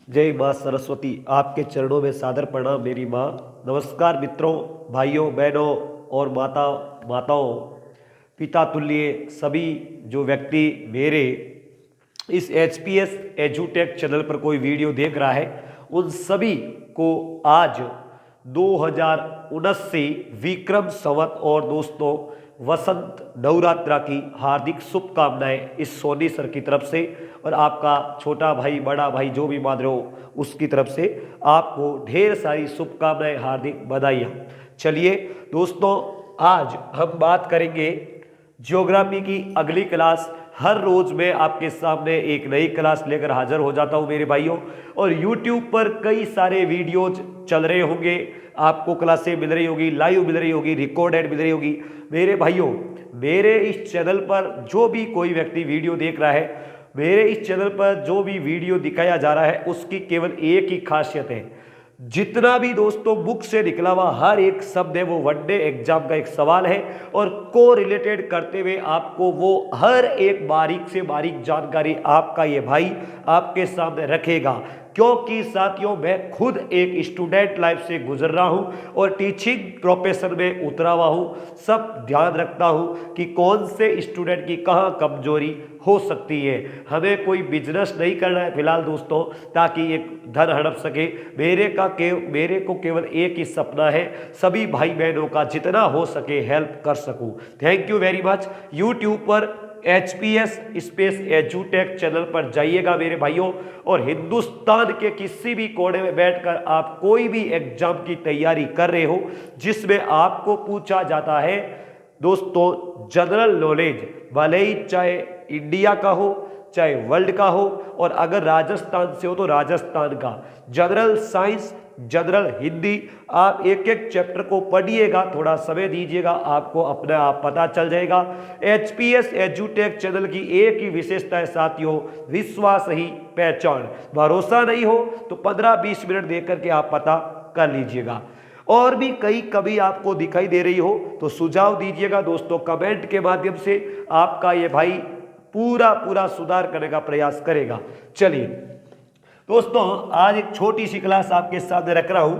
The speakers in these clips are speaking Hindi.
जय माँ सरस्वती। आपके चरणों में सादर प्रणाम मेरी माँ। नमस्कार मित्रों, भाइयों बहनों और माताओं, पिता तुल्य सभी जो व्यक्ति मेरे इस एचपीएस एजुटेक चैनल पर कोई वीडियो देख रहा है, उन सभी को आज 2079 विक्रम संवत और दोस्तों वसंत नवरात्रा की हार्दिक शुभकामनाएं इस सोनी सर की तरफ से और आपका छोटा भाई बड़ा भाई जो भी मान रहे हो उसकी तरफ से आपको ढेर सारी शुभकामनाएं, हार्दिक बधाइयाँ। चलिए दोस्तों, आज हम बात करेंगे ज्योग्राफी की अगली क्लास। हर रोज मैं आपके सामने एक नई क्लास लेकर हाजिर हो जाता हूं मेरे भाइयों, और YouTube पर कई सारे वीडियोज चल रहे होंगे, आपको क्लासें मिल रही होगी, लाइव मिल रही होगी, रिकॉर्डेड मिल रही होगी। मेरे भाइयों, मेरे इस चैनल पर जो भी कोई व्यक्ति वीडियो देख रहा है, मेरे इस चैनल पर जो भी वीडियो दिखाया जा रहा है, उसकी केवल एक ही खासियत है, जितना भी दोस्तों बुक से निकला हुआ हर एक शब्द है वो वनडे एग्जाम का एक सवाल है, और को रिलेटेड करते हुए आपको वो हर एक बारीक से बारीक जानकारी आपका ये भाई आपके सामने रखेगा। क्योंकि साथियों, मैं खुद एक स्टूडेंट लाइफ से गुजर रहा हूं और टीचिंग प्रोफेशन में उतरा हुआ हूं। सब ध्यान रखता हूं कि कौन से स्टूडेंट की कहां कमजोरी हो सकती है। हमें कोई बिजनेस नहीं करना है फिलहाल दोस्तों, ताकि एक धन हड़प सके। मेरे को केवल एक ही सपना है, सभी भाई बहनों का जितना हो सके हेल्प कर सकूं। Thank you very much. YouTube पर एचपीएस स्पेस एजुटेक चैनल पर जाइएगा मेरे भाइयों, और हिंदुस्तान के किसी भी कोने में बैठकर आप कोई भी एग्जाम की तैयारी कर रहे हो जिसमें आपको पूछा जाता है दोस्तों जनरल नॉलेज, भले ही चाहे इंडिया का हो चाहे वर्ल्ड का हो, और अगर राजस्थान से हो तो राजस्थान का, जनरल साइंस, जनरल हिंदी, आप एक एक चैप्टर को पढ़िएगा, थोड़ा समय दीजिएगा, आपको अपने आप पता चल जाएगा। एचपीएस एजुटेक चैनल की एक ही विशेषता है साथियों, विश्वास ही पहचान। भरोसा नहीं हो तो 15-20 मिनट देख करके आप पता कर लीजिएगा। और भी कई कभी आपको दिखाई दे रही हो तो सुझाव दीजिएगा दोस्तों, कमेंट के माध्यम से आपका ये भाई पूरा सुधार करने का प्रयास करेगा। चलिए दोस्तों, आज एक छोटी सी क्लास आपके सामने रख रहा हूं।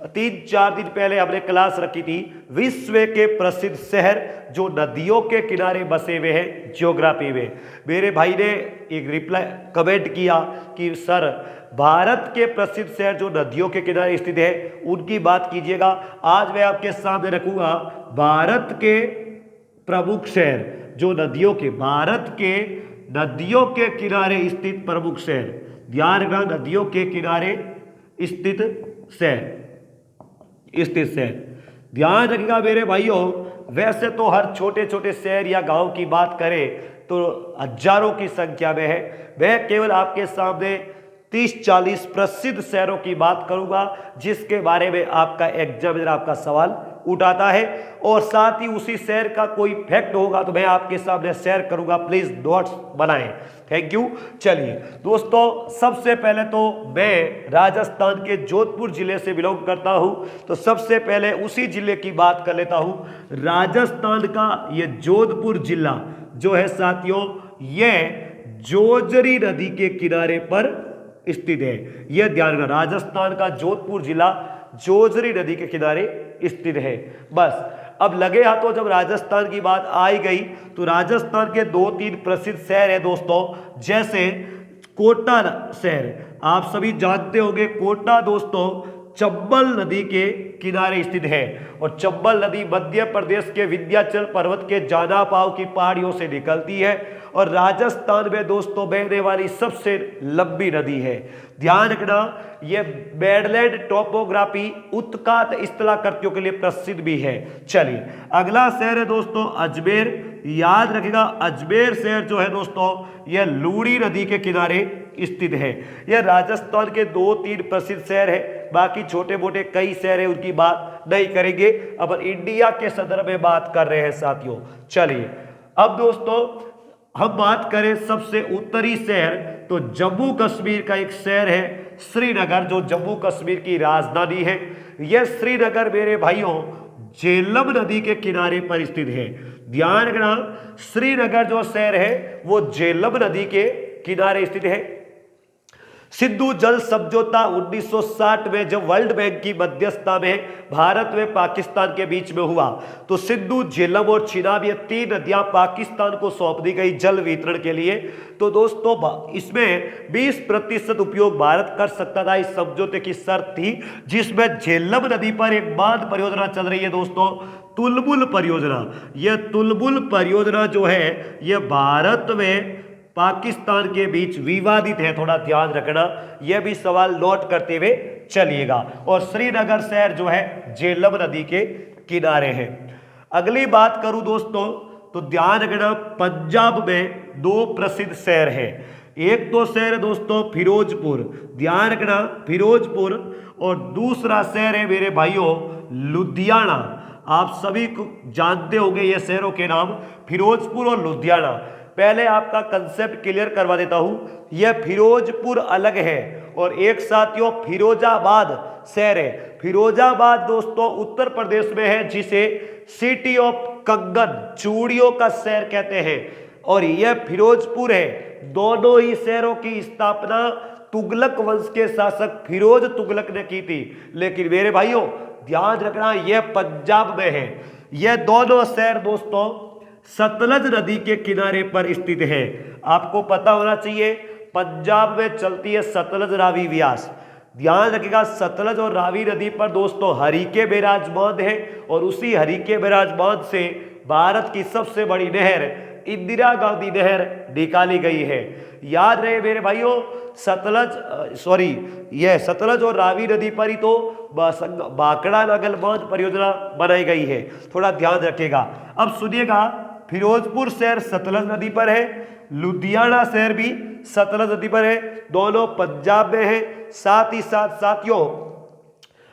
3-4 दिन पहले हमने क्लास रखी थी विश्व के प्रसिद्ध शहर जो नदियों के किनारे बसे हुए हैं ज्योग्राफी में। मेरे भाई ने एक रिप्लाई कमेंट किया कि सर, भारत के प्रसिद्ध शहर जो नदियों के किनारे स्थित है उनकी बात कीजिएगा। आज मैं आपके सामने रखूंगा भारत के प्रमुख शहर जो भारत के नदियों के किनारे स्थित प्रमुख शहर। ध्यान रखना, नदियों के किनारे स्थित शहर ध्यान रखिएगा मेरे भाइयों। वैसे तो हर छोटे छोटे शहर या गांव की बात करें तो हजारों की संख्या में है। मैं केवल आपके सामने 30-40 प्रसिद्ध शहरों की बात करूंगा जिसके बारे में आपका एग्जामिनर आपका सवाल उठाता है, और साथ ही उसी शहर का कोई फैक्ट होगा तो मैं आपके सामने शेयर करूंगा। प्लीज नोट्स बनाएं। Thank you. चलिए दोस्तों, सबसे पहले तो मैं राजस्थान के जोधपुर जिले से बिलोंग करता हूं, तो सबसे पहले उसी जिले की बात कर लेता हूं। राजस्थान का ये जोधपुर जिला जो है साथियों, यह जोजरी नदी के किनारे पर स्थित है। यह ध्यान रखना, राजस्थान का जोधपुर जिला जोजरी नदी के किनारे स्थित है। बस अब लगे हाथों जब राजस्थान की बात आई गई तो राजस्थान के 2-3 प्रसिद्ध शहर है दोस्तों, जैसे कोटा शहर। आप सभी जानते होंगे कोटा दोस्तों चंबल नदी के किनारे स्थित है, और चंबल नदी मध्य प्रदेश के विंध्याचल पर्वत के जानापाव की पहाड़ियों से निकलती है और राजस्थान में दोस्तों बहने वाली सबसे लंबी नदी है। ध्यान रखना, यह बेडलैंड टोपोग्राफी उत्कात स्थलाकृतियों के लिए प्रसिद्ध भी है। चलिए अगला शहर है दोस्तों अजमेर। याद रखिएगा, अजमेर शहर जो है दोस्तों यह लूणी नदी के किनारे स्थित है। यह राजस्थान के 2-3 प्रसिद्ध शहर है, बाकी छोटे मोटे कई शहर है उनकी बात नहीं करेंगे। अब इंडिया के संदर्भ में बात कर रहे हैं साथियों। चलिए अब दोस्तों हम बात करें सबसे उत्तरी शहर, तो जम्मू कश्मीर का एक शहर है श्रीनगर, जो जम्मू कश्मीर की राजधानी है। यह श्रीनगर मेरे भाइयों झेलम नदी के किनारे पर स्थित है। ध्यान रखना, श्रीनगर जो शहर है वो झेलम नदी के किनारे स्थित है। सिंधु जल समझौता 1960 में जब वर्ल्ड बैंक की मध्यस्थता में भारत व पाकिस्तान के बीच में हुआ तो सिंधु, झेलम और चिनाब ये 3 नदियां पाकिस्तान को सौंप दी गई जल वितरण के लिए। तो दोस्तों इसमें 20% उपयोग भारत कर सकता था। इस समझौते की शर्त थी, जिसमें झेलम नदी पर एक बांध परियोजना चल रही है दोस्तों, तुलबुल परियोजना। यह तुलबुल परियोजना जो है यह भारत में पाकिस्तान के बीच विवादित है, थोड़ा ध्यान रखना, यह भी सवाल नोट करते हुए चलिएगा। और श्रीनगर शहर जो है झेलम नदी के किनारे है। अगली बात करूं दोस्तों तो ध्यान रखना, पंजाब में 2 प्रसिद्ध शहर हैं। एक तो शहर है दोस्तों फिरोजपुर, ध्यान रखना फिरोजपुर, और दूसरा शहर है मेरे भाइयों लुधियाना। आप सभी को जानते होंगे ये शहरों के नाम, फिरोजपुर और लुधियाना। पहले आपका कंसेप्ट क्लियर करवा देता हूं, यह फिरोजपुर अलग है और एक साथियों फिरोजाबाद शहर है। फिरोजाबाद दोस्तों उत्तर प्रदेश में है, जिसे सिटी ऑफ कंगन, चूड़ियों का शहर कहते हैं, और यह फिरोजपुर है। दोनों ही शहरों की स्थापना तुगलक वंश के शासक फिरोज तुगलक ने की थी। लेकिन मेरे भाइयों ध्यान रखना यह पंजाब में है। यह दोनों शहर दोस्तों सतलज नदी के किनारे पर स्थित है। आपको पता होना चाहिए पंजाब में चलती है सतलज रावी व्यास। ध्यान रखिएगा सतलज और रावी नदी पर दोस्तों हरिके बैराज बांध है, और उसी हरिके बैराज बांध से भारत की सबसे बड़ी नहर इंदिरा गांधी नहर निकाली गई है। याद रहे मेरे भाइयों यह सतलज और रावी नदी पर ही तो बाकड़ा नागल बांध परियोजना बनाई गई है, थोड़ा ध्यान रखिएगा। अब सुनिएगा, फिरोजपुर शहर सतलज नदी पर है, लुधियाना शहर भी सतलज नदी पर है, दोनों पंजाब में है। साथ ही साथ साथियों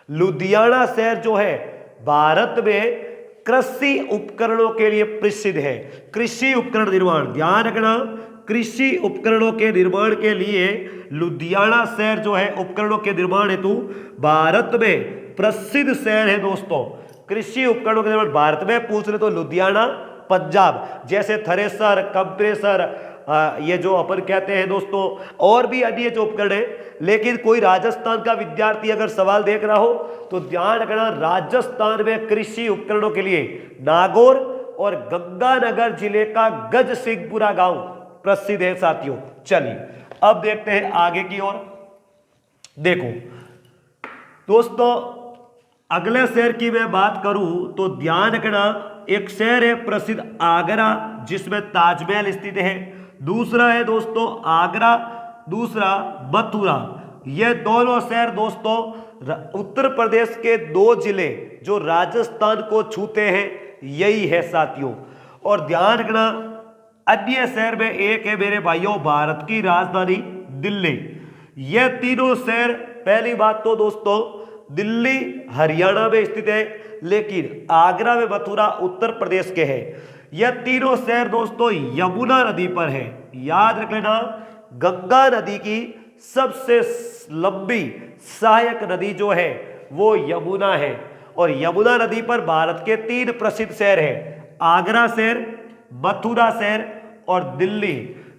लुधियाना शहर जो है भारत में कृषि उपकरणों के लिए प्रसिद्ध है। कृषि उपकरण निर्माण, ध्यान रखना कृषि उपकरणों के निर्माण के लिए लुधियाना शहर जो है उपकरणों के निर्माण हेतु भारत में प्रसिद्ध शहर है दोस्तों। कृषि उपकरणों के निर्माण भारत में पूछ रहे तो लुधियाना पंजाब, जैसे थ्रेसर, कंप्रेसर, ये जो अपन कहते हैं दोस्तों, और भी अन्य जो उपकरण है। लेकिन कोई राजस्थान का विद्यार्थी अगर सवाल देख रहा हो तो ध्यान रखना राजस्थान में कृषि उपकरणों के लिए नागौर और गंगानगर जिले का गज सिंहपुरा गांव प्रसिद्ध है साथियों। चलिए अब देखते हैं आगे की ओर। देखो दोस्तों अगले शहर की मैं बात करूं तो ध्यान रखना, एक शहर है प्रसिद्ध आगरा, जिसमें ताजमहल स्थित है। दूसरा है दोस्तों आगरा, दूसरा मथुरा। ये दोनों शहर दोस्तों उत्तर प्रदेश के 2 जिले जो राजस्थान को छूते हैं यही है साथियों। और ध्यान रखना अन्य शहर में एक है मेरे भाइयों भारत की राजधानी दिल्ली। ये तीनों शहर, पहली बात तो दोस्तों दिल्ली हरियाणा में स्थित है, लेकिन आगरा में मथुरा उत्तर प्रदेश के हैं। यह तीनों शहर दोस्तों यमुना नदी पर है। याद रख लेना गंगा नदी की सबसे लंबी सहायक नदी जो है वो यमुना है, और यमुना नदी पर भारत के 3 प्रसिद्ध शहर हैं, आगरा शहर, मथुरा शहर और दिल्ली।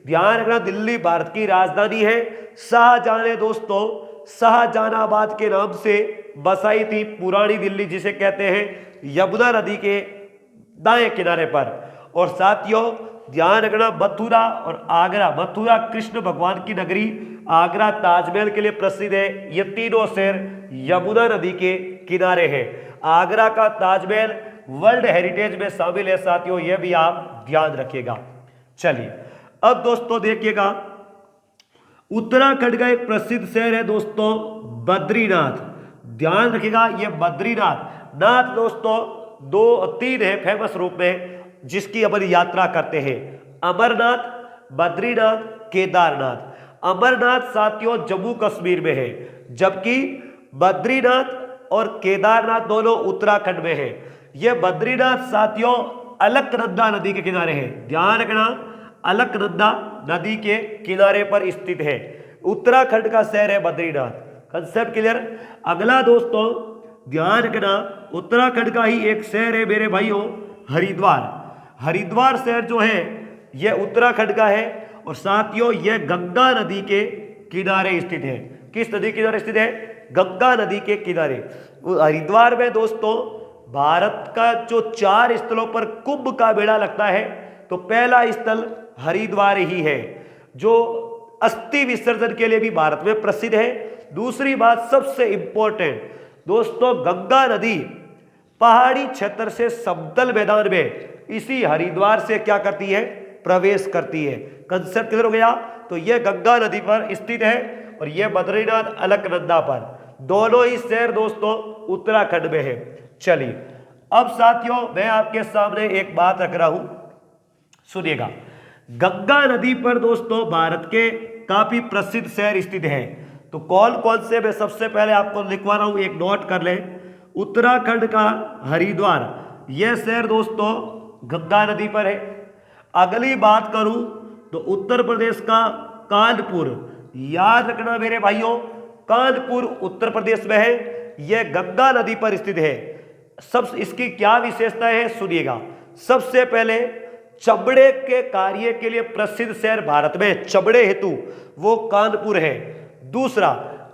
ध्यान रखना दिल्ली भारत की राजधानी है। शाहजहां ने दोस्तों शाहजहानाबाद के नाम से बसाई थी पुरानी दिल्ली, जिसे कहते हैं यमुना नदी के दाएं किनारे पर। और साथियों ध्यान रखना मथुरा और आगरा, मथुरा कृष्ण भगवान की नगरी, आगरा ताजमहल के लिए प्रसिद्ध है। ये तीनों शहर यमुना नदी के किनारे हैं। आगरा का ताजमहल वर्ल्ड हेरिटेज में शामिल है साथियों, यह भी आप ध्यान रखिएगा। चलिए अब दोस्तों देखिएगा उत्तराखंड का एक प्रसिद्ध शहर है दोस्तों बद्रीनाथ। ध्यान रखिएगा यह बद्रीनाथ नाथ दोस्तों 2-3 है फेमस रूप में जिसकी अपन यात्रा करते हैं, अमरनाथ, बद्रीनाथ, केदारनाथ। अमरनाथ साथियों जम्मू कश्मीर में है, जबकि बद्रीनाथ और केदारनाथ दोनों उत्तराखंड में है। यह बद्रीनाथ साथियों अलकनंदा नदी के किनारे है। ध्यान रखना अलकनंदा नदी के किनारे पर स्थित है। उत्तराखंड का शहर है बद्रीनाथ। Concept clear. अगला दोस्तों ध्यान रखना उत्तराखंड का ही एक शहर है मेरे भाइयों हरिद्वार। हरिद्वार शहर जो है यह उत्तराखंड का है, और साथियों यह गंगा नदी के किनारे स्थित है। किस नदी के किनारे स्थित है? गंगा नदी के किनारे। हरिद्वार में दोस्तों भारत का जो 4 स्थलों पर कुंभ का मेला लगता है, तो पहला स्थल हरिद्वार ही है, जो अस्थि विसर्जन के लिए भी भारत में प्रसिद्ध है। दूसरी बात सबसे इंपॉर्टेंट दोस्तों, गंगा नदी पहाड़ी क्षेत्र से समतल मैदान में इसी हरिद्वार से क्या करती है? प्रवेश करती है। कंसेप्ट क्लियर हो गया? तो यह गंगा नदी पर स्थित है और यह बद्रीनाथ अलकनंदा पर, दोनों ही शहर दोस्तों उत्तराखंड में है। चलिए अब साथियों मैं आपके सामने एक बात रख रहा हूं, सुनिएगा। गंगा नदी पर दोस्तों भारत के काफी प्रसिद्ध शहर स्थित हैं। तो कौन कौन से मैं सबसे पहले आपको लिखवा रहा हूं, एक नोट कर लें। उत्तराखंड का हरिद्वार, यह शहर दोस्तों गंगा नदी पर है। अगली बात करूं तो उत्तर प्रदेश का कानपुर, याद रखना मेरे भाइयों, कानपुर उत्तर प्रदेश में है, यह गंगा नदी पर स्थित है। सब इसकी क्या विशेषताएं हैं सुनिएगा। सबसे पहले चमड़े के कार्य के लिए प्रसिद्ध शहर भारत में चमड़े हेतु वो कानपुर है। दूसरा,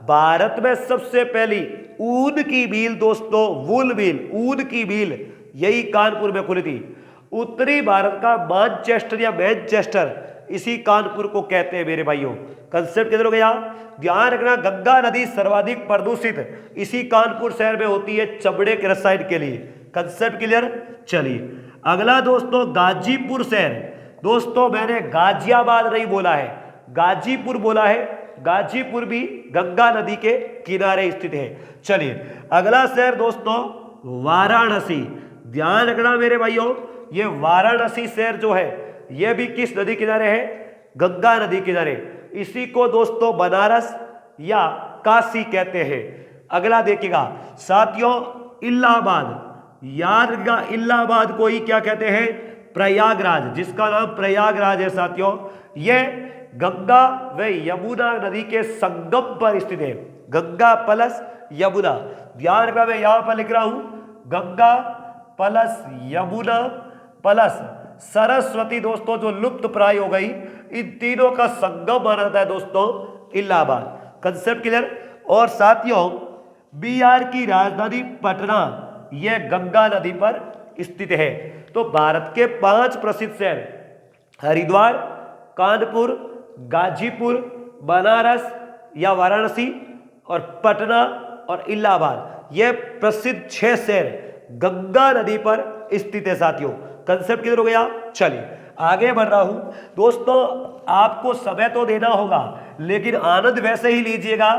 भारत में सबसे पहली ऊन की मिल दोस्तों, वूल मिल, ऊन की मिल यही कानपुर में खुली थी। उत्तरी भारत का मानचेस्टर या मैनचेस्टर इसी कानपुर को कहते हैं मेरे भाइयों। कंसेप्ट किधर हो गया? ध्यान रखना, गंगा नदी सर्वाधिक प्रदूषित इसी कानपुर शहर में होती है चमड़े के रसायन के लिए। Concept clear? चलिए अगला दोस्तों गाजीपुर शहर। दोस्तों मैंने गाजियाबाद नहीं बोला है, गाजीपुर बोला है। गाजीपुर भी गंगा नदी के किनारे स्थित है। चलिए अगला शहर दोस्तों वाराणसी। ध्यान रखना मेरे भाइयों, ये वाराणसी शहर जो है यह भी किस नदी किनारे है? गंगा नदी किनारे। इसी को दोस्तों बनारस या काशी कहते हैं। अगला देखिएगा साथियों इलाहाबाद, याद रखिएगा इलाहाबाद को ही क्या कहते हैं? प्रयागराज, जिसका नाम प्रयागराज है साथियों। यह गंगा व यमुना नदी के संगम पर स्थित है। गंगा प्लस यमुना, ध्यान रखना मैं यहां पर लिख रहा हूं गंगा प्लस यमुना प्लस सरस्वती दोस्तों जो लुप्त प्राय हो गई, इन तीनों का संगम माना जाता है दोस्तों इलाहाबाद। Concept clear? और साथियों बिहार की राजधानी पटना यह गंगा नदी पर स्थित है। तो भारत के 5 प्रसिद्ध शहर हरिद्वार, कानपुर, गाजीपुर, बनारस या वाराणसी और पटना और इलाहाबाद, यह प्रसिद्ध 6 शहर गंगा नदी पर स्थित है साथियों। कंसेप्ट किधर हो गया? चलिए आगे बढ़ रहा हूं दोस्तों। आपको समय तो देना होगा लेकिन आनंद वैसे ही लीजिएगा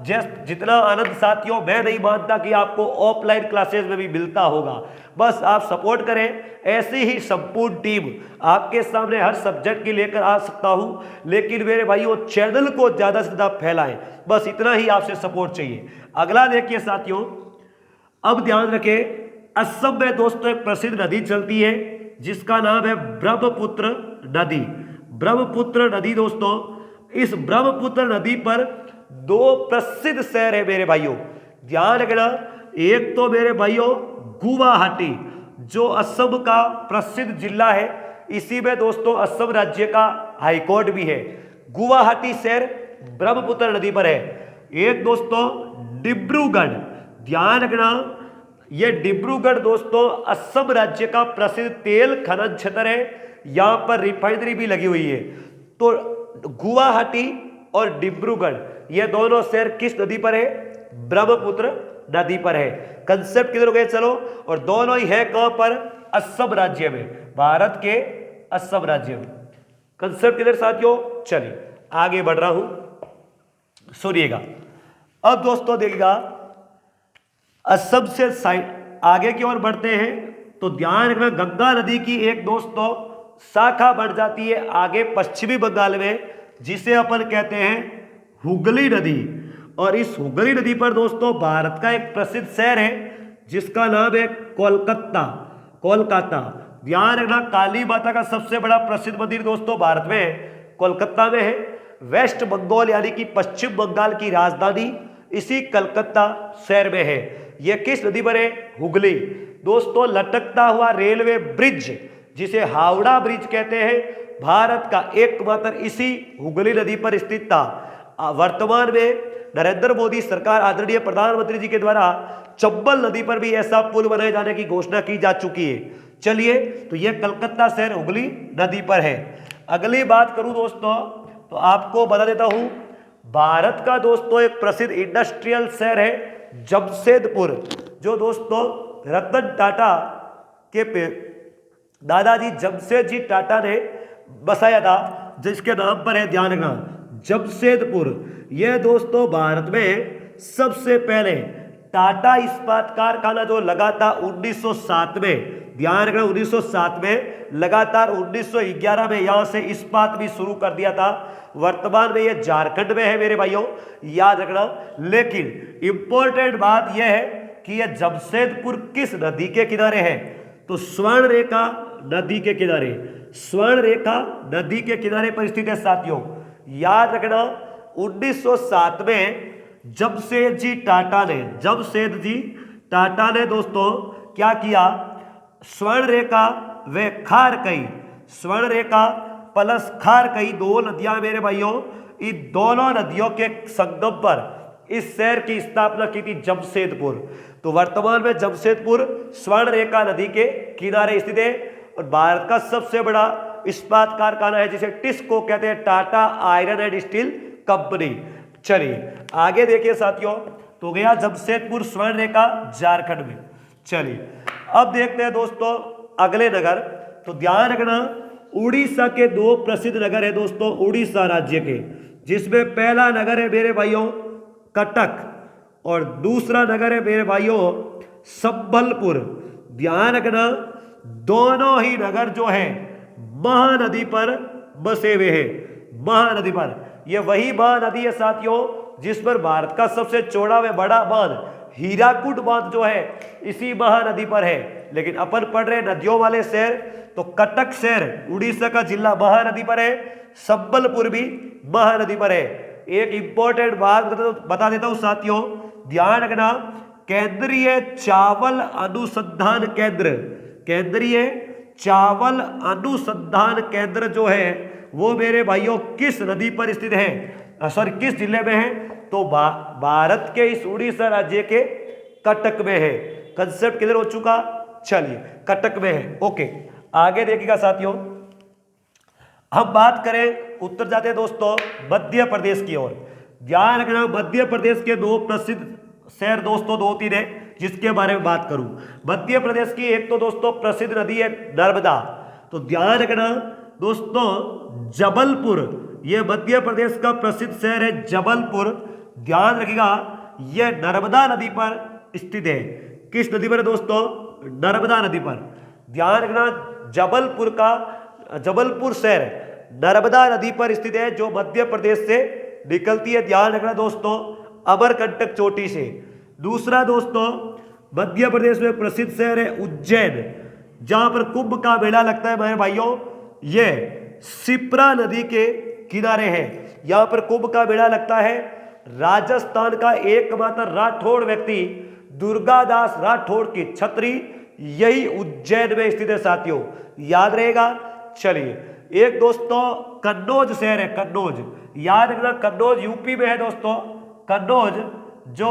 जितना आनंद साथियों मैं नहीं मानता कि आपको ऑफलाइन क्लासेस में भी मिलता होगा। बस आप सपोर्ट करें, ऐसी ही संपूर्ण टीम आपके सामने हर सब्जेक्ट की लेकर आ सकता हूं। लेकिन मेरे भाइयों चैनल को ज्यादा से ज्यादा फैलाएं, बस इतना ही आपसे सपोर्ट चाहिए। अगला देखिए साथियों, अब ध्यान रखें असम में दोस्तों एक प्रसिद्ध नदी चलती है जिसका नाम है ब्रह्मपुत्र नदी। ब्रह्मपुत्र नदी दोस्तों, इस ब्रह्मपुत्र नदी पर 2 प्रसिद्ध शहर है मेरे भाइयों। ध्यान रखना, एक तो मेरे भाइयों गुवाहाटी जो असम का प्रसिद्ध जिला है, इसी में दोस्तों असम राज्य का हाईकोर्ट भी है। गुवाहाटी शहर ब्रह्मपुत्र नदी पर है। एक दोस्तों डिब्रूगढ़, ध्यान रखना यह डिब्रूगढ़ दोस्तों असम राज्य का प्रसिद्ध तेल खनन क्षेत्र है, यहां पर रिफाइनरी भी लगी हुई है। तो गुवाहाटी और डिब्रूगढ़ ये दोनों शहर किस नदी पर है? ब्रह्मपुत्र नदी पर है। कंसेप्ट किधर हो गए? चलो, और दोनों ही है कहां पर? असम राज्य में, भारत के असम राज्य में। कंसेप्ट किधर साथियों? चलिए आगे बढ़ रहा हूं, सुनिएगा। अब दोस्तों देखिएगा असम से साइड आगे की ओर बढ़ते हैं तो ध्यान रखना गंगा नदी की एक दोस्तों शाखा बढ़ जाती है आगे पश्चिमी बंगाल में, जिसे अपन कहते हैं हुगली नदी। और इस हुगली नदी पर दोस्तों भारत का एक प्रसिद्ध शहर है जिसका नाम है कोलकाता। कोलकाता, ध्यान रखना काली माता का सबसे बड़ा प्रसिद्ध मंदिर दोस्तों भारत में है, कोलकाता में है। वेस्ट बंगाल यानी कि पश्चिम बंगाल की राजधानी इसी कलकत्ता शहर में है। यह किस नदी पर है? हुगली। दोस्तों लटकता हुआ रेलवे ब्रिज जिसे हावड़ा ब्रिज कहते हैं, भारत का एकमात्र इसी हुगली नदी पर स्थित था। वर्तमान में नरेंद्र मोदी सरकार आदरणीय प्रधानमंत्री जी के द्वारा चंबल नदी पर भी ऐसा पुल बनाए जाने की घोषणा की जा चुकी है। चलिए, तो यह कलकत्ता शहर हुगली नदी पर है। अगली बात करूं दोस्तों तो आपको बता देता हूं, भारत का दोस्तों एक प्रसिद्ध इंडस्ट्रियल शहर है जमशेदपुर, जो दोस्तों रतन टाटा के दादाजी जमशेद जी टाटा ने बसाया था, जिसके नाम पर है, ध्यान रखना, जमशेदपुर। यह दोस्तों भारत में सबसे पहले टाटा इस्पात कारखाना जो लगा था 1907 में, ध्यान रखना 1907 में, लगातार 1911 में यहां से इस्पात भी शुरू कर दिया था। वर्तमान में यह झारखंड में है मेरे भाइयों, याद रखना। लेकिन इंपॉर्टेंट बात यह है कि यह जमशेदपुर किस नदी के किनारे है, तो स्वर्ण रेखा नदी के किनारे, स्वर्ण रेखा नदी के किनारे पर स्थित है साथियों। याद रखना 1907 में जमशेद जी टाटा ने दोस्तों क्या किया, स्वर्ण रेखा व खारकई, स्वर्ण रेखा प्लस खारकई दो नदियां मेरे भाइयों, इन दोनों नदियों के संगम पर इस शहर की स्थापना की थी जमशेदपुर। तो वर्तमान में जमशेदपुर स्वर्ण रेखा नदी के किनारे स्थित है और भारत का सबसे बड़ा इस्पात कारखाना है, जिसे टिस्को कहते हैं, Tata iron and steel company. चलिए आगे देखिए साथियों, तो गया जमशेदपुर स्वर्ण रेखा झारखंड में। चलिए अब देखते हैं दोस्तों अगले नगर। तो ध्यान रखना, उड़ीसा के दो प्रसिद्ध नगर है दोस्तों, उड़ीसा राज्य के, जिसमें पहला नगर है मेरे भाइयों कटक और दूसरा नगर है मेरे भाइयों संबलपुर। ध्यान रखना, दोनों ही नगर जो है महानदी पर बसे हुए हैं, महानदी पर। यह वही महानदी है साथियों जिस पर भारत का सबसे चौड़ा व बड़ा बांध हीराकुड बांध जो है इसी महानदी पर है। लेकिन अपन पढ़ रहे नदियों वाले शहर, तो कटक शहर उड़ीसा का जिला महानदी पर है, संबलपुर भी महानदी पर है। एक इंपॉर्टेंट बात बता देता हूं साथियों, ध्यान रखना, केंद्रीय चावल अनुसंधान केंद्र, केंद्रीय चावल अनुसंधान केंद्र जो है वो मेरे भाइयों किस नदी पर स्थित है, सॉरी किस जिले में है, तो भारत के इस उड़ीसा राज्य के कटक में है। कंसेप्ट क्लियर हो चुका, चलिए कटक में है। ओके, आगे देखिएगा साथियों, हम बात करें उत्तर जाते हैं दोस्तों मध्य प्रदेश की ओर। ध्यान रखना, मध्य प्रदेश के दो प्रसिद्ध शहर दोस्तों दो तीन है जिसके बारे में बात करूं। मध्य प्रदेश की एक तो दोस्तों प्रसिद्ध नदी है नर्मदा। तो ध्यान रखना दोस्तों, जबलपुर, यह मध्य प्रदेश का प्रसिद्ध शहर है जबलपुर। ध्यान रखिएगा, यह नर्मदा नदी पर स्थित है। किस नदी पर है दोस्तों, नर्मदा नदी पर। ध्यान रखना, जबलपुर शहर नर्मदा नदी पर स्थित है, जो मध्य प्रदेश से निकलती है। ध्यान रखना दोस्तों, अमरकंटक चोटी से। दूसरा दोस्तों, मध्य प्रदेश में प्रसिद्ध शहर है उज्जैन, जहां पर कुंभ का मेला लगता है मेरे भाइयों। यह शिप्रा नदी के किनारे है, यहां पर कुंभ का मेला लगता है। राजस्थान का एकमात्र राठौड़ व्यक्ति दुर्गादास राठौड़ की छतरी यही उज्जैन में स्थित है साथियों, याद रहेगा। चलिए एक दोस्तों कन्नौज शहर है, कन्नौज, याद रखना कन्नौज यूपी में है दोस्तों। कन्नौज जो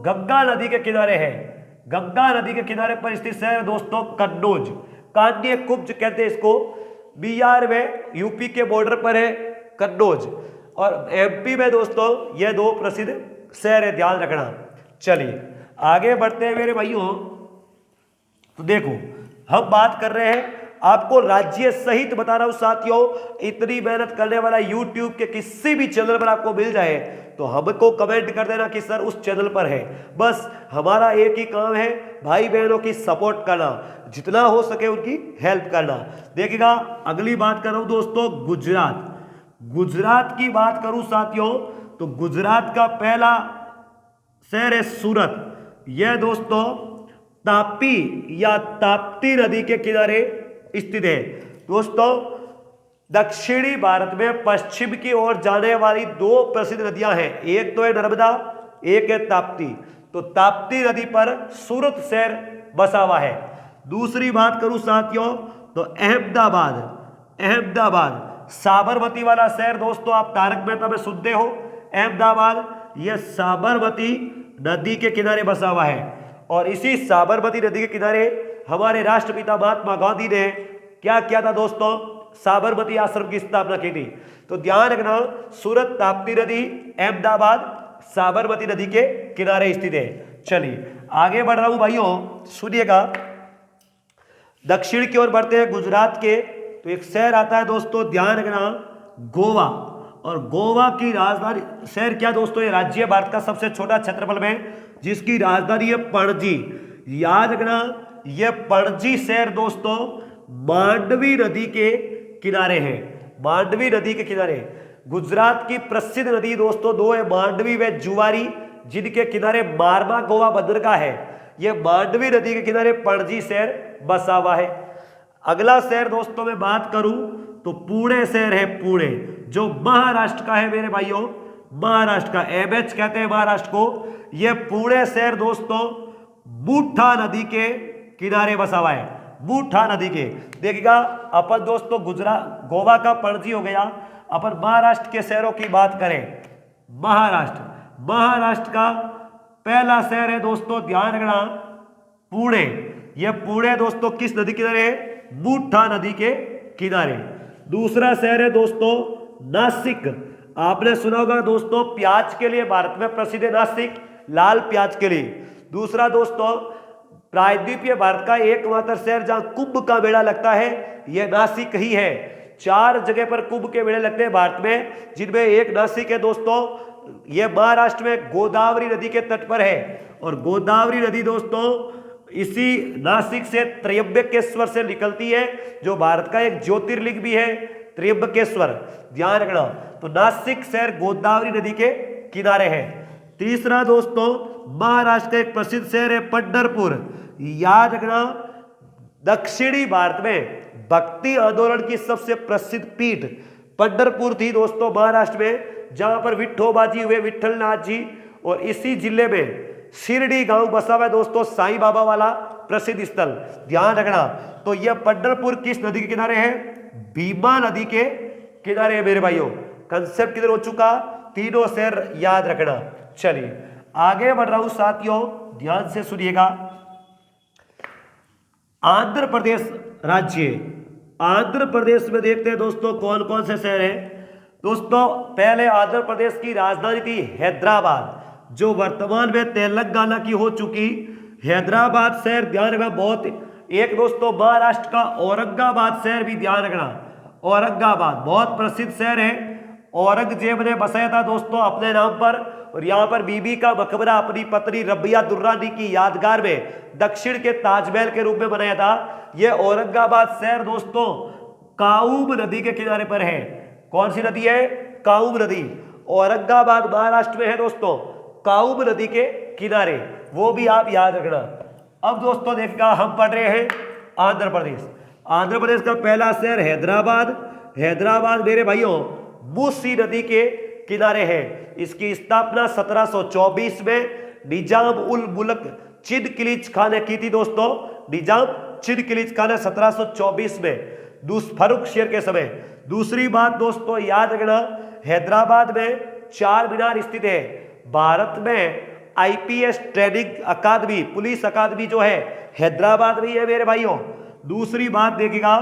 गंगा नदी के किनारे है, गंगा नदी के किनारे पर स्थित शहर है दोस्तों कन्नौज। कान्य कुब्ज कहते हैं इसको, बिहार में यूपी के बॉर्डर पर है कन्नौज, और एमपी में दोस्तों यह दो प्रसिद्ध शहर है, ध्यान रखना। चलिए आगे बढ़ते हैं मेरे भाइयों। तो देखो हम बात कर रहे हैं, आपको राज्य सहित बता रहा हूं साथियों, इतनी मेहनत करने वाला यूट्यूब के किसी भी चैनल पर आपको मिल जाए तो हमको कमेंट कर देना कि सर उस चैनल पर है। बस हमारा एक ही काम है, भाई बहनों की सपोर्ट करना, जितना हो सके उनकी हेल्प करना। देखिएगा अगली बात कर रहा हूं दोस्तों गुजरात। गुजरात की बात करूं साथियों तो गुजरात का पहला शहर है सूरत। यह दोस्तों तापी या ताप्ती नदी के किनारे स्थित है दोस्तों। दक्षिणी भारत में पश्चिम की ओर जाने वाली दो प्रसिद्ध नदियां हैं, एक तो है नर्मदा, एक है ताप्ती। तो ताप्ती नदी पर सूरत शहर बसा हुआ है। दूसरी बात करूं साथियों तो अहमदाबाद, अहमदाबाद साबरमती वाला शहर दोस्तों आप तारक मेहता में सुनते हो, अहमदाबाद यह साबरमती नदी के किनारे बसा हुआ है। और इसी साबरमती नदी के किनारे हमारे राष्ट्रपिता महात्मा गांधी ने क्या किया था दोस्तों, साबरमती आश्रम की स्थापना की थी। तो ध्यान रखना, सूरत ताप्ती नदी अहमदाबाद साबरमती नदी के किनारे स्थित है। चलिए आगे बढ़ रहा हूं भाइयों, सुनिएगा। दक्षिण की ओर बढ़ते हैं गुजरात के, तो एक शहर आता है दोस्तों, ध्यान रखना, गोवा। और गोवा की राजधानी शहर क्या दोस्तों, ये राज्य है भारत का सबसे छोटा क्षेत्रफल में, जिसकी राजधानी है पणजी। याद रखना, यह पणजी शहर दोस्तों मांडवी नदी के किनारे है। मांडवी नदी के किनारे गुजरात की प्रसिद्ध नदी दोस्तों दो है, मांडवी व जुआरी, जिनके किनारे मारवा गोवा बंदरगाह है। यह मांडवी नदी के किनारे पणजी शहर बसा हुआ है। अगला शहर दोस्तों मैं बात करूं तो पुणे शहर है, पुणे जो महाराष्ट्र का है मेरे भाइयों, महाराष्ट्र का, एमएच कहते हैं महाराष्ट्र को। यह पुणे शहर दोस्तों बूठा नदी के किनारे बसा हुआ है, बूठा नदी के। देखिएगा अपन दोस्तों गुजरात गोवा का पणजी हो गया। अपन महाराष्ट्र के शहरों की बात करें, महाराष्ट्र का पहला शहर है दोस्तों, ध्यान रखना, पुणे। यह पुणे दोस्तों किस नदी किनारे है, बूठा नदी के किनारे। दूसरा शहर है दोस्तों नासिक। आपने सुना होगा दोस्तों, प्याज के लिए भारत में प्रसिद्ध है नासिक, लाल प्याज के लिए। दूसरा दोस्तों प्रायद्वीपीय भारत का एकमात्र शहर जहां कुंभ का मेला लगता है, यह नासिक ही है। 4 जगह पर कुंभ के मेले लगते हैं भारत में, जिनमें एक नासिक है दोस्तों। यह महाराष्ट्र में गोदावरी नदी के तट पर है। और गोदावरी नदी दोस्तों इसी नासिक से त्र्यंबकेश्वर से निकलती है, जो भारत का एक ज्योतिर्लिंग भी है, त्र्यंबकेश्वर। ध्यान रखना, तो नासिक शहर गोदावरी नदी के किनारे है। तीसरा दोस्तों महाराष्ट्र का एक प्रसिद्ध शहर है पंढरपुर। याद रखना, दक्षिणी भारत में भक्ति आंदोलन की सबसे प्रसिद्ध पीठ पंढरपुर थी दोस्तों महाराष्ट्र में, जहां पर विठोबाजी हुए, विठलनाथ जी। और इसी जिले में शिरडी गांव बसा हुआ है दोस्तों, साईं बाबा वाला प्रसिद्ध स्थल। ध्यान रखना, तो यह पंढरपुर किस नदी के किनारे है, भीमा नदी के किनारे है मेरे भाइयों। कंसेप्ट किधर हो चुका, तीनों शहर याद रखना। चलिए आगे बढ़ रहा हूं साथियों, ध्यान से सुनिएगा। आंध्र प्रदेश राज्य, आंध्र प्रदेश में देखते हैं दोस्तों कौन कौन से शहर हैं। दोस्तों पहले आंध्र प्रदेश की राजधानी थी हैदराबाद, जो वर्तमान में तेलंगाना की हो चुकी। हैदराबाद शहर ध्यान रखना बहुत। एक दोस्तों महाराष्ट्र का औरंगाबाद शहर भी ध्यान रखना, औरंगाबाद बहुत प्रसिद्ध शहर है। औरंगजेब ने बसाया था दोस्तों अपने नाम पर, और यहाँ पर बीबी का मकबरा अपनी पत्नी रबिया दुर्रानी की यादगार में दक्षिण के ताजमहल के रूप में बनाया था। यह औरंगाबाद शहर दोस्तों काउम नदी के किनारे पर है। कौन सी नदी है, काउम नदी। औरंगाबाद महाराष्ट्र में है दोस्तों, काउम नदी के किनारे, वो भी आप याद रखना। अब दोस्तों देखिएगा हम पढ़ रहे हैं आंध्र प्रदेश। आंध्र प्रदेश का पहला शहर हैदराबाद। हैदराबाद मेरे भाइयों मूसी नदी के किनारे है। इसकी स्थापना 1724 में निजाम उल मुल्क चिनकिलिच खान ने की थी दोस्तों। निजाम चिनकिलिच खान ने 1724 में फर्रुख शेर के समय। दूसरी बात दोस्तों याद रखना, हैदराबाद में 4 मीनार स्थित है। भारत में आईपीएस ट्रेनिंग अकादमी, पुलिस अकादमी जो है हैदराबाद में है मेरे भाइयों। दूसरी बात देखिएगा,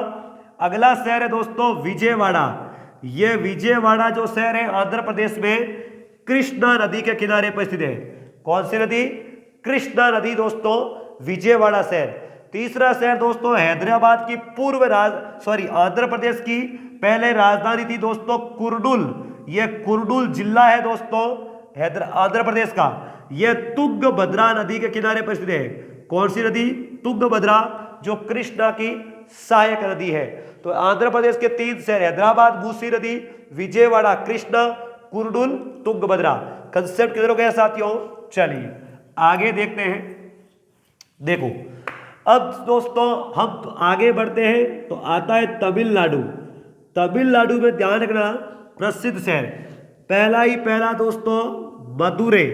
अगला शहर है दोस्तों विजयवाड़ा। यह विजयवाड़ा जो शहर है आंध्र प्रदेश में कृष्णा नदी के किनारे पर स्थित है। कौन सी नदी, कृष्णा नदी दोस्तों, विजयवाड़ा शहर। तीसरा शहर दोस्तों हैदराबाद की आंध्र प्रदेश की पहले राजधानी थी दोस्तों कुर्नूल। यह कुर्नूल जिला है दोस्तों आंध्र प्रदेश का। यह तुंगभद्रा नदी के किनारे पर स्थित है। कौन सी नदी, तुंगभद्रा, जो कृष्णा की सहायक नदी है। तो आंध्र प्रदेश के 3 शहर हैदराबाद, मूसी नदी, विजयवाड़ा, कृष्णा, कुर्नूल, तुंगभद्रा। कंसेप्ट किधर हो गया साथियों। चलिए आगे देखते हैं। देखो अब दोस्तों हम आगे बढ़ते हैं तो आता है तमिलनाडु। तमिलनाडु में ध्यान रखना प्रसिद्ध शहर पहला दोस्तों मदुरै,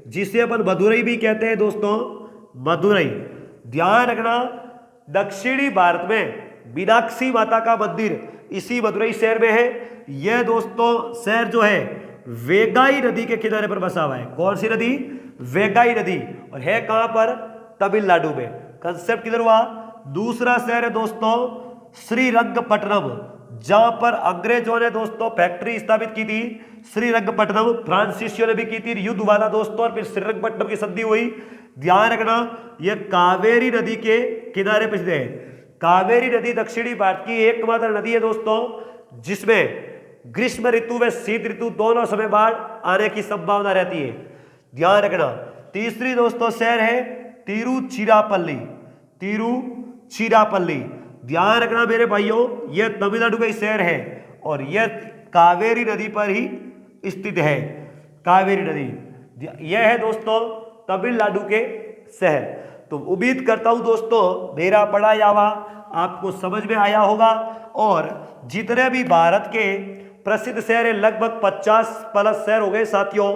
जिसे अपन मदुरै भी कहते हैं दोस्तों, मदुरै। ध्यान रखना दक्षिणी भारत में मीनाक्षी माता का मंदिर इसी मदुरै शहर में है। यह दोस्तों शहर जो है वेगाई नदी के किनारे पर बसा हुआ है। कौन सी नदी? वेगाई नदी। और है कहां पर? तमिलनाडु में। कंसेप्ट किधर हुआ? दूसरा शहर है दोस्तों श्रीरंगपट्टनम, जहां पर अंग्रेजों ने दोस्तों फैक्ट्री स्थापित की थी। श्रीरंगपट्टनम फ्रांसीसियों ने भी की थी, युद्ध हुआ था दोस्तों, और फिर श्रीरंगपट्टनम की संधि हुई। ध्यान रखना, यह कावेरी नदी के किनारे पर स्थित है। कावेरी नदी दक्षिणी भारत की एकमात्र नदी है दोस्तों जिसमें ग्रीष्म ऋतु व शीत ऋतु दोनों समय बाढ़ आने की संभावना रहती है। ध्यान रखना। तीसरी दोस्तों शहर है तिरुचिरापल्ली। तिरुचिरापल्ली, ध्यान रखना मेरे भाइयों, यह तमिलनाडु का शहर है और यह कावेरी नदी पर ही स्थित है। कावेरी नदी, यह है दोस्तों तमिलनाडु के शहर। तो उम्मीद करता हूं दोस्तों मेरा पढ़ाया हुआ आपको समझ में आया होगा। और जितने भी भारत के प्रसिद्ध शहर है, लगभग 50 प्लस शहर हो गए साथियों।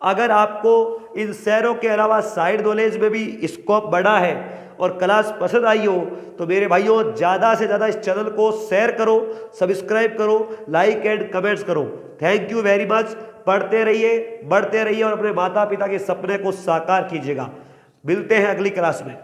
अगर आपको इन शहरों के अलावा साइड नॉलेज में भी स्कोप बढ़ा है और क्लास पसंद आई हो तो मेरे भाइयों ज़्यादा से ज़्यादा इस चैनल को शेयर करो, सब्सक्राइब करो, लाइक एंड कमेंट्स करो। Thank you very much. पढ़ते रहिए, बढ़ते रहिए और अपने माता पिता के सपने को साकार कीजिएगा। मिलते हैं अगली क्लास में।